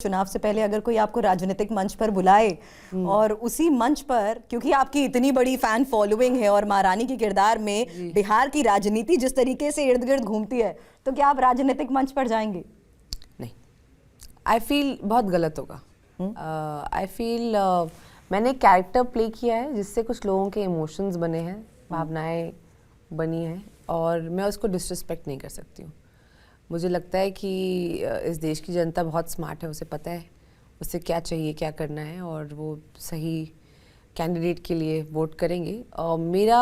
चुनाव से पहले अगर कोई आपको राजनीतिक मंच पर बुलाए और उसी मंच पर, क्योंकि आपकी इतनी बड़ी फैन फॉलोइंग है और महारानी के किरदार में बिहार की राजनीति जिस तरीके से इर्द गिर्द घूमती है, तो क्या आप राजनीतिक मंच पर जाएंगे? नहीं, आई फील बहुत गलत होगा। आई फील मैंने कैरेक्टर प्ले किया है जिससे कुछ लोगों के इमोशंस बने हैं, भावनाएं बनी हैं, और मैं उसको डिसरिस्पेक्ट नहीं कर सकती हूँ। मुझे लगता है कि इस देश की जनता बहुत स्मार्ट है, उसे पता है उसे क्या चाहिए, क्या करना है, और वो सही कैंडिडेट के लिए वोट करेंगे। मेरा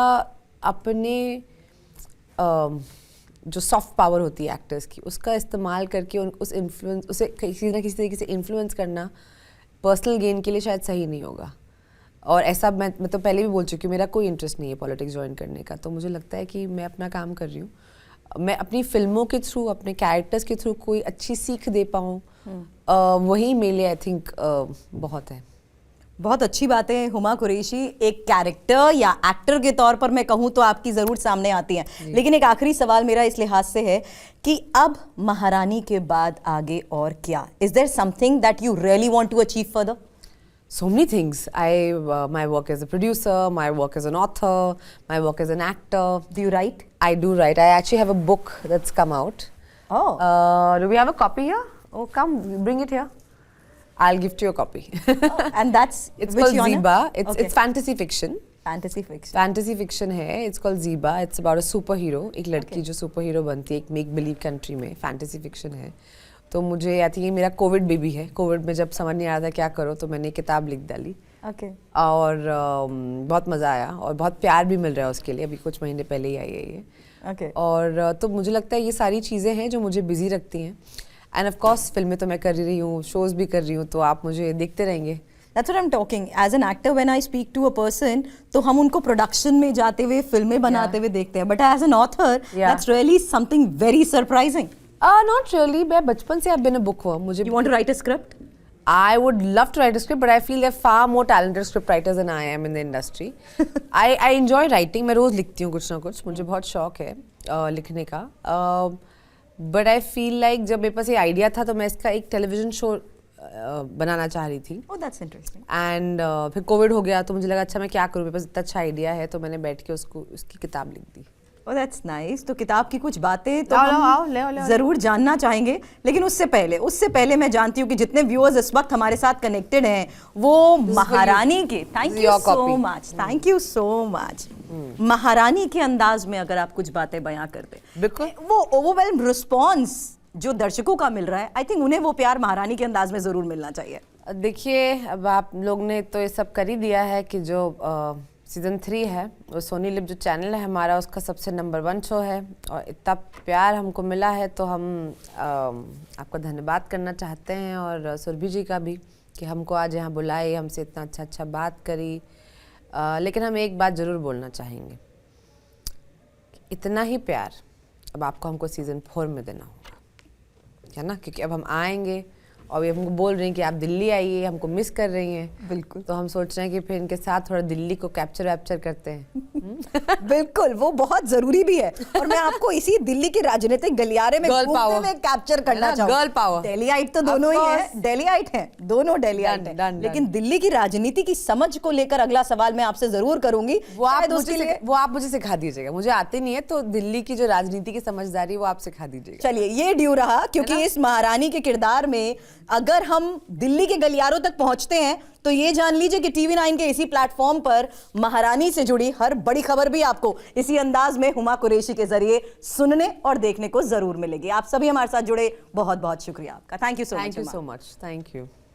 अपने जो सॉफ्ट पावर होती है एक्टर्स की, उसका इस्तेमाल करके उस इन्फ्लुएंस, उसे किसी ना किसी तरीके से इन्फ्लुएंस करना पर्सनल गेन के लिए शायद सही नहीं होगा। और ऐसा मैं तो पहले भी बोल चुकी हूँ, मेरा कोई इंटरेस्ट नहीं है पॉलिटिक्स ज्वाइन करने का। तो मुझे लगता है कि मैं अपना काम कर रही हूँ, मैं अपनी फिल्मों के थ्रू, अपने कैरेक्टर्स के थ्रू कोई अच्छी सीख दे पाऊँ, वही मेरे लिए आई थिंक बहुत है। बहुत अच्छी बात है। हुमा कुरैशी एक कैरेक्टर या एक्टर के तौर पर मैं कहूँ तो आपकी ज़रूर सामने आती हैं, लेकिन एक आखिरी सवाल मेरा इस लिहाज से है कि अब महारानी के बाद आगे और क्या? Is there something that you really want to achieve further? So many things. My work as a producer, my work as an author, my work as an actor. Do you write? I do write. I actually have a book that's come out. Oh. Do we have a copy here? Oh, come, bring it here. I'll gift you a copy. And that's it's which called genre? Zeba. It's Okay. it's fantasy fiction. Fantasy fiction. Fantasy fiction है. It's called Zeba. It's about a superhero. एक लड़की जो superhero बनती है एक make believe country में. Fantasy fiction है. तो मुझे आई थिंक ये मेरा कोविड बेबी है। कोविड में जब समझ नहीं आ रहा था क्या करो, तो मैंने किताब लिख डाली। Okay. और बहुत मज़ा आया और बहुत प्यार भी मिल रहा है उसके लिए। अभी कुछ महीने पहले ही आई है ये। Okay. और तो मुझे लगता है ये सारी चीज़ें हैं जो मुझे बिजी रखती हैं। एंड ऑफ कोर्स फिल्में तो मैं कर ही रही हूँ, शोज़ भी कर रही हूँ, तो आप मुझे देखते रहेंगे। That's what I'm talking. As an actor, when I speak to a person, तो हम उनको प्रोडक्शन में जाते हुए, फिल्में बनाते हुए देखते हैं। But as an author, that's really something very surprising. Not really. मैं बचपन से I've been a bookworm. मुझे You want to write a script? I would love to write a script, but I feel there are far more talented script writers than I am in the industry. I enjoy writing. मैं रोज लिखती हूँ कुछ ना कुछ, मुझे बहुत शौक है लिखने का। But I feel like जब मेरे पास ये आइडिया था तो मैं इसका एक टेलीविजन शो बनाना चाह रही थी। Oh, that's interesting. एंड फिर कोविड हो गया तो मुझे लगा अच्छा मैं क्या करूँ, मेरे पास इतना अच्छा आइडिया है, तो मैंने बैठ के उसकी किताब लिख दी। Oh, that's nice. तो किताब की कुछ बातें तो हम जरूर जानना चाहेंगे, लेकिन उससे पहले मैं जानती हूँ कि जितने व्यूअर्स इस वक्त हमारे साथ कनेक्टेड हैं वो महारानी के, थैंक यू सो मच, महारानी के अंदाज में अगर आप कुछ बातें बयां करते, बिल्कुल वो ओवरवेल्म रिस्पॉन्स जो दर्शकों का मिल रहा है, आई थिंक उन्हें वो प्यार महारानी के अंदाज में जरूर मिलना चाहिए। देखिए, अब आप लोग ने तो ये सब कर ही दिया है कि जो सीज़न 3 है वो सोनी लिव जो चैनल है हमारा, उसका सबसे नंबर 1 शो है, और इतना प्यार हमको मिला है तो हम आपका धन्यवाद करना चाहते हैं, और सुरभि जी का भी कि हमको आज यहाँ बुलाए, हमसे इतना अच्छा बात करी। लेकिन हम एक बात ज़रूर बोलना चाहेंगे, इतना ही प्यार अब आपको हमको सीज़न 4 में देना होगा, है ना? क्योंकि अब हम आएंगे और ये हमको बोल रही हैं कि आप दिल्ली आइए, हमको मिस कर रही हैं। बिल्कुल। तो हम सोच रहे हैं कि फिर इनके साथ थोड़ा दिल्ली को कैप्चर करते हैं। बिल्कुल, वो बहुत जरूरी भी है, और मैं आपको इसी दिल्ली के राजनीतिक गलियारे में घूमते हुए कैप्चर करना चाहूँ। Girl power. दिल्लीआइट तो दोनों ही हैं, दिल्लीआइट हैं, दोनों दिल्लीआइट हैं, लेकिन दिल्ली की राजनीति की समझ को लेकर अगला सवाल मैं आपसे जरूर करूंगी। वो आप मुझे सिखा दीजिएगा, मुझे आते नहीं है, तो दिल्ली की जो राजनीति की समझदारी वो आप सिखा दीजिएगा। चलिए, ये ड्यू रहा, क्योंकि इस महारानी के किरदार में अगर हम दिल्ली के गलियारों तक पहुंचते हैं तो ये जान लीजिए कि TV9 के इसी प्लेटफॉर्म पर महारानी से जुड़ी हर बड़ी खबर भी आपको इसी अंदाज में हुमा कुरैशी के जरिए सुनने और देखने को जरूर मिलेगी। आप सभी हमारे साथ जुड़े, बहुत बहुत शुक्रिया आपका। Thank you so much. Thank you.